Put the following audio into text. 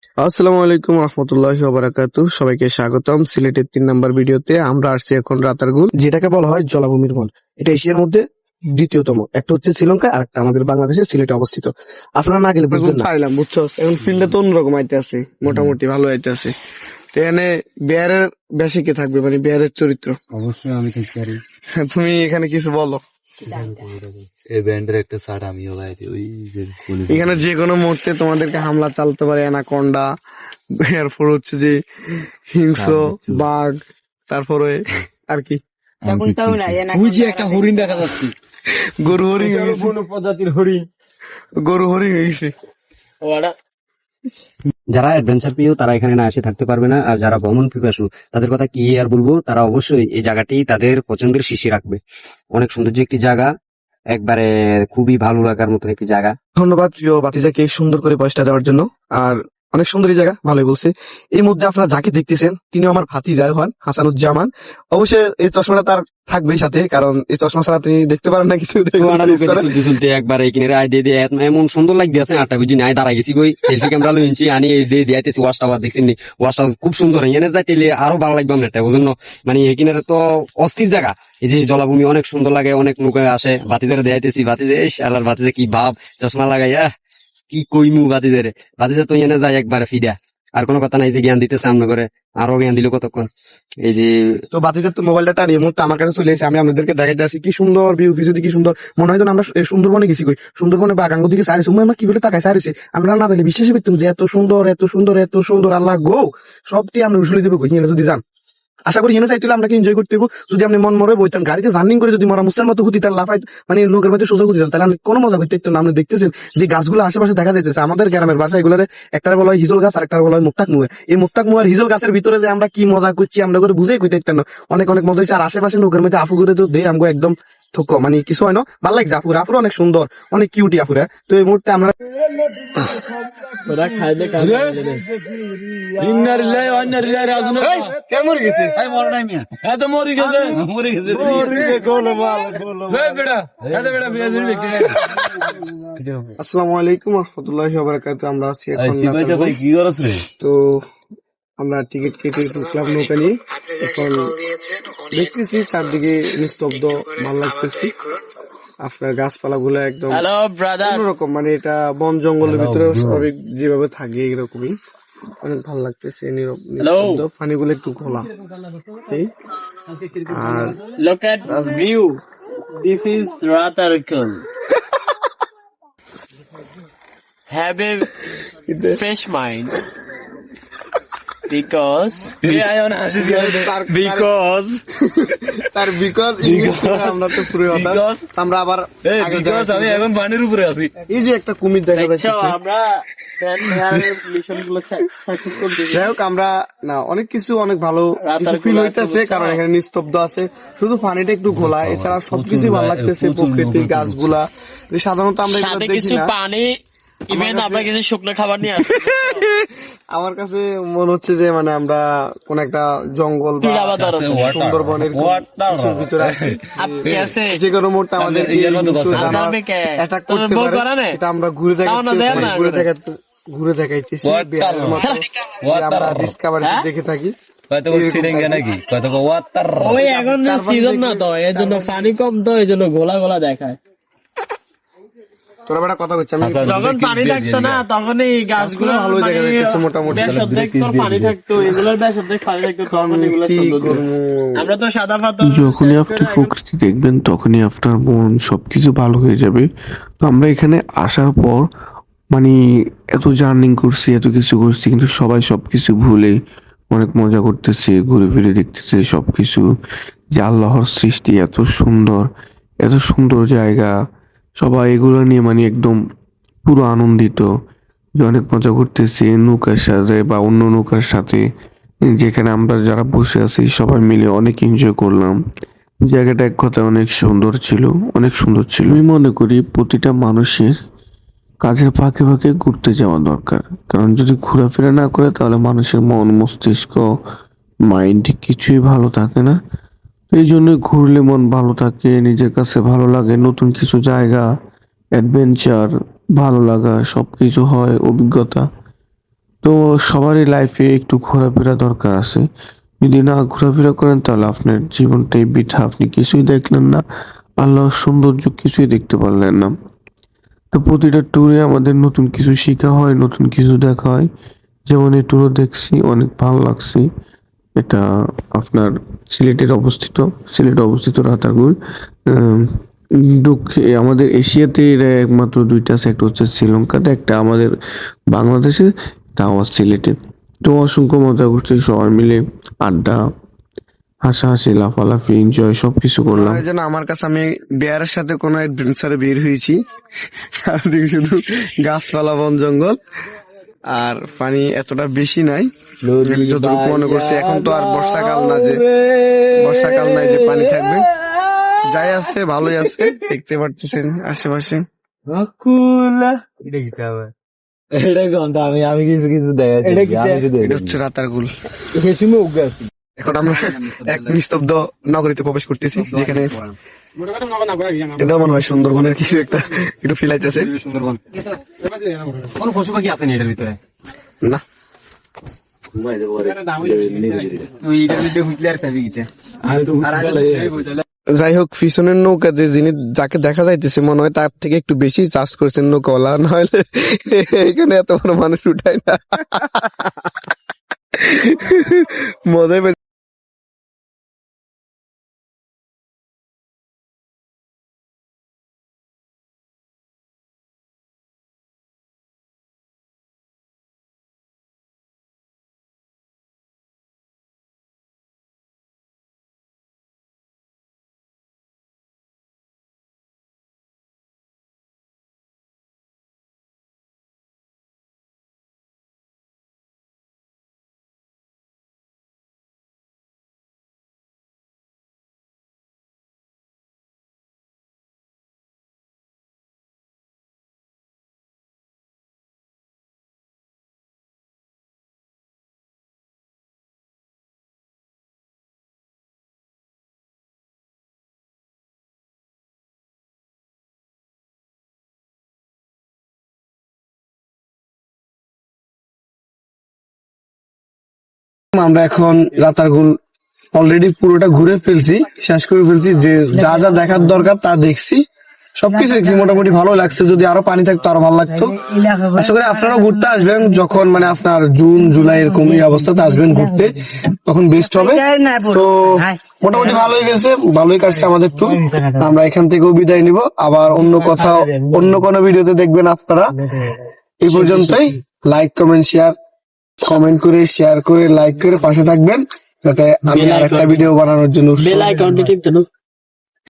আসসালামু আলাইকুম রহমতুল্লাহি ওয়া বারাকাতুহু। সবাইকে স্বাগতম সিলেটের ৩ নাম্বার ভিডিওতে। আমরা আসছি এখন রাতারগুল, যেটাকে বলা হয় জলাভূমির বন। এটা এশিয়ার মধ্যে দ্বিতীয়তম। একটা হচ্ছে শ্রীলঙ্কা আর একটা আমাদের বাংলাদেশের সিলেটে অবস্থিত। আপনারা না গেলে বুঝবেন না। পাইলাম, বুঝছো? এখন ফিল্ডে তো অন্যরকম আইতে আছে, মোটামুটি ভালো আইতে আছে। তো এখানে বিহারের বেশি কে থাকবে, মানে বিহারের চরিত্র। অবশ্যই আমি থাকতে পারি। তুমি এখানে কিছু বলো। এই ব্যান্ডের একটা শার্ট আমিও গাই দিই, ওই যে এখানে যে কোনো মুহূর্তে তোমাদেরকে হামলা চালাতে পারে অ্যানাকোন্ডা, এরপর হচ্ছে যে হিংস্র বাঘ, তারপরে আর কি ওই যে একটা হরিণ দেখা যাচ্ছে, গরু হরিণ হয়ে গেছে। কোন প্রজাতির হরিণ? গরু হরিণ হয়ে গেছে। যারা অ্যাডভেঞ্চার প্রিয় তারা এখানে না এসে থাকতে পারবে না, আর যারা ভ্রমণ পিপাসু তাদের কথা কি আর বলবো, তারা অবশ্যই এই জায়গাটি তাদের পছন্দের শীর্ষে রাখবে। অনেক সৌন্দর্য একটি জায়গা, একবারে খুবই ভালো লাগার মতো একটি জায়গা। ধন্যবাদ প্রিয় বাতিজাকে সুন্দর করে বয়সটা দেওয়ার জন্য। আর অনেক সুন্দর এই জায়গা, ভালোই বলছে। এই মধ্যে আপনারা যাকে দেখতেছেন তিনিও আমার ভাতিজা হন, হাসানুজ্জামান। অবশ্যই এই চশমাটা তার থাকবে সাথে, কারণ এই চশমা ছাড়া তিনি দেখতে পারেন না কিছু। চলতে চলতে একবার এখানে আয় দিয়ে দিয়ে এমন সুন্দর লাগতে আছে, আটটা বুঝি আয় দাঁড়াই গেছি গই, সেলফি ক্যামেরা লইছি আনি এই দিয়ে দিয়েছি। ওয়াশ টাওয়ার দেখছেন, ওয়াশ টাওয়ার খুব সুন্দর। এখানে যাইতে আরো ভালো লাগবে আমরা, এটা বুঝুন। মানে এখানে তো অস্থির জায়গা। এই যে জলাভূমি অনেক সুন্দর লাগে, অনেক লোক আসে। বাতিজারে দেখাইতেছি, বাতিজে আল্লাহর বাতিজে কি ভাব, চশমা লাগাইয়া কি কইমু বাতিজারে। বাতিজা তো এনে যায় একবার ফিডা, আর কোনো কথা নাই। যে জ্ঞান দিতে সামনে করে, আরো জ্ঞান দিল কতক্ষণ। এই যে তো বাতিজার তো মোবাইলটা টানিয়ে মুহূর্তে আমার কাছে চলে এসে আমি আপনাদেরকে দেখাইতে আসি কি সুন্দর ভিউ, কিছু কি সুন্দর। মনে হয় যেন আমরা সুন্দরবনে গেছি। কই সুন্দরবনে বা গাঙ্গ দিকে সারিছি, আমরা কি বলে তাকাই সারিছি। আমরা না দেখলে বিশ্বাসই করতাম যে এত সুন্দর এত সুন্দর এত সুন্দর। আল্লাহ গো, সবটি আমরা উসুলি দেবো কই যদি যান। আশা করি এনে চাইতে আমরা এনজয় করতে পারবো। যদি আপনি মন মরে বইতেন গাড়িতে জার্নিং করে, যদি মরা মুসার মতো হুতি তার লাফাই, মানে লোকের মধ্যে সোজা হুতি তাহলে আমি কোনো মজা করতে পারতাম না। আপনি দেখতেছেন যে গাছগুলো আশেপাশে দেখা যাইতেছে, আমাদের গ্রামের বাসা এগুলোর একটা বলা হয় হিজল গাছ আর একটা বলা হয় মুক্তাক মুয়ে। এই মুক্তাক মুয়ার হিজল গাছের ভিতরে যে আমরা কি মজা করছি আমরা করে বুঝেই করতে পারতাম না। অনেক অনেক মজা হয়েছে। আর আশেপাশে লোকের মধ্যে আফু করে তো দেয় আমাকে একদম থুক, মানে কিছু হয় না, ভালো লাগছে। আফুরা আফুরা অনেক সুন্দর, অনেক কিউটি আফুরা। তো এই মুহূর্তে আমরা আসসালামু আলাইকুম রহমতুল্লাহি ওয়া বারাকাতুহু। আমরা আছি এখন তো আমরা টিকিট কেটে ঢুকলাম নৌকা নিয়ে। এখন দেখতেছি চারদিকে নিস্তব্ধ, ভালো লাগতেছে। আপনার গাছপালা গুলো একদম অন্যরকম, মানে এটা বন জঙ্গলের ভিতরে স্বাভাবিক যেভাবে থাকে এরকমই। অনেক ভালো লাগতেছে, নীরব নিস্তব্ধ, পানিগুলো একটু ঘোলা। আর look at view. This is Ratarkul. Have a fresh mind. Because তার বিকজ আমরা তো পুরো আমরা আবার আমি এখন পানির উপরে আছি। এই যে একটা কুমির দেখা যাচ্ছে। আমরা মিশন গুলো সাকসেসফুল দিই। যাই হোক, আমরা না অনেক কিছু অনেক ভালো কিছু ফিল হইতেছে, কারণ এখানে নিস্তব্ধ আছে, শুধু পানিটা একটু ঘোলা, এছাড়া সবকিছু ভালো লাগতেছে। প্রকৃতি, গাছগুলা, যে সাধারণত আমরা এগুলো দেখি না। পানি ইভেন আমরা কিছু শুকনো খাবার নিয়ে আসছি। আমার কাছে মনে হচ্ছে যে মানে আমরা কোন একটা জঙ্গল বা সুন্দরবনের কিছুর ভিতরে আছি। যে কোনো মুহূর্তে আমাদের অ্যাটাক করতে পারে, এটা আমরা ঘুরে দেখাইতেছি। আমরা ডিসকভারিতে দেখে থাকি। ওই এখন সিজন না তো, এই জন্য পানি কম, তো এই জন্য গোলা গোলা দেখায়। তোরা বেটা কথা বলছি, আমি যখন পানি থাকতো না তখন এই গাছগুলো ভালো দেখা যাচ্ছে মোটামুটি। পানি থাকতো, এগুলোর বেশ অর্ধেক পানি থাকতো, তখন এগুলো আমরা তো সাদা পাতা। যখনই আপনি প্রকৃতি দেখবেন তখনই আপনার মন সবকিছু ভালো হয়ে যাবে। তো আমরা এখানে আসার পর মানে এত জার্নিং করছি, এত কিছু করছি, কিন্তু সবাই সবকিছু ভুলে অনেক মজা করতেছে, ঘুরে ফিরে দেখতেছে সবকিছু, যে আল্লাহর সৃষ্টি এত সুন্দর জায়গা। সবাই এগুলো নিয়ে মানে একদম পুরো আনন্দিত, যে অনেক মজা করতেছে নৌকার সাথে বা অন্য নৌকার সাথে, যেখানে আমরা যারা বসে আছি সবাই মিলে অনেক এনজয় করলাম। জায়গাটা এক কথায় অনেক সুন্দর ছিল, অনেক সুন্দর ছিল। আমি মনে করি প্রতিটা মানুষের কাজের ফাঁকে ফাঁকে ঘুরতে যাওয়া দরকার, কারণ যদি ঘোরাফেরা না করে তাহলে মানুষের মন মস্তিষ্ক মাইন্ড কিছুই ভালো থাকে না। এই জন্য ঘুরলে মন ভালো থাকে, নিজের কাছে ভালো লাগে, নতুন কিছু জায়গা, অ্যাডভেঞ্চার, ভালো লাগা সবকিছু হয়, অভিজ্ঞতা। তো সবারই লাইফে একটু ঘোরাফেরা দরকার আছে। যদি না ঘোরাফেরা করেন তাহলে আপনার জীবনটাই বৃথা, আপনি কিছুই দেখলেন না, আল্লাহর সৌন্দর্য কিছুই দেখতে পারলেন না। তো প্রতিটা ট্যুরে আমাদের নতুন কিছু শেখা হয়, নতুন কিছু দেখা হয়। যেমন এই ট্যুরও দেখছি, অনেক ভালো লাগছে। এটা আপনার সিলেটে অবস্থিত রাতারগুল। আমাদের এশিয়াতে এরা একমাত্র দুইটা আছে, একটা হচ্ছে শ্রীলঙ্কাতে, একটা আমাদের বাংলাদেশে, এটা আমার সিলেটে। তো অসংখ্য মজা করছে সবাই মিলে, আড্ডা, হাসাহাসি, লাফালাফি, এনজয় সবকিছু করলাম। এই জন্য আমার কাছে আমি বিয়ারের সাথে কোনো অ্যাডভেঞ্চারে বের হয়েছি, চারদিকে শুধু গাছপালা, বন জঙ্গল, আর পানি এতটা বেশি নাই। আমি যতটুকু মনে করছি, এখন তো আর বর্ষাকাল নাই যে পানি থাকবে। যাই আছে ভালোই আছে, দেখতে পারতেছেন আশেপাশে। এটা হচ্ছে রাতারগুল। এখন আমরা এক নিস্তব্ধ নগরীতে প্রবেশ করতেছি, যেখানে এটা মনে হয় সুন্দরবনের কিছু একটা একটু ফিল আইতেছে। কোন পশু পাখি আছে না এটার ভিতরে? না, তুই এটার ভিতরে হুইটলে আর চাবি কিটা? যাই হোক, পিছনের নৌকা যাকে দেখা যাইতেছে মনে হয় তার থেকে একটু বেশি চাষ করেছেন নৌকাওয়ালা, নাহলে এখানে এত বড় মানুষ উঠায় না। মজাই পাই। আমরা এখন রাতারগুল অলরেডি পুরোটা ঘুরে ফেলছি, শেষ করে ফেলছি। যে যা যা দেখার দরকার তা দেখছি, সবকিছু দেখছি, মোটামুটি ভালো লাগছে। যদি আরো পানি থাকতো আরো ভালো লাগতো। আশা করি আপনারাও ঘুরতে আসবেন, যখন মানে আপনার জুন জুলাই এরকম এই অবস্থাতে আসবেন ঘুরতে, তখন বেস্ট হবে। তো মোটামুটি ভালোই গেছে, ভালোই কাটছে আমাদের ট্যুর। আমরা এখান থেকেও বিদায় নিব, আবার অন্য কোনো ভিডিওতে দেখবেন আপনারা। এই পর্যন্তই। লাইক কমেন্ট শেয়ার করে লাইক করে পাশে থাকবেন, যাতে আমি আরেকটা ভিডিও বানানোর জন্য বেল আইকনটি টিপতে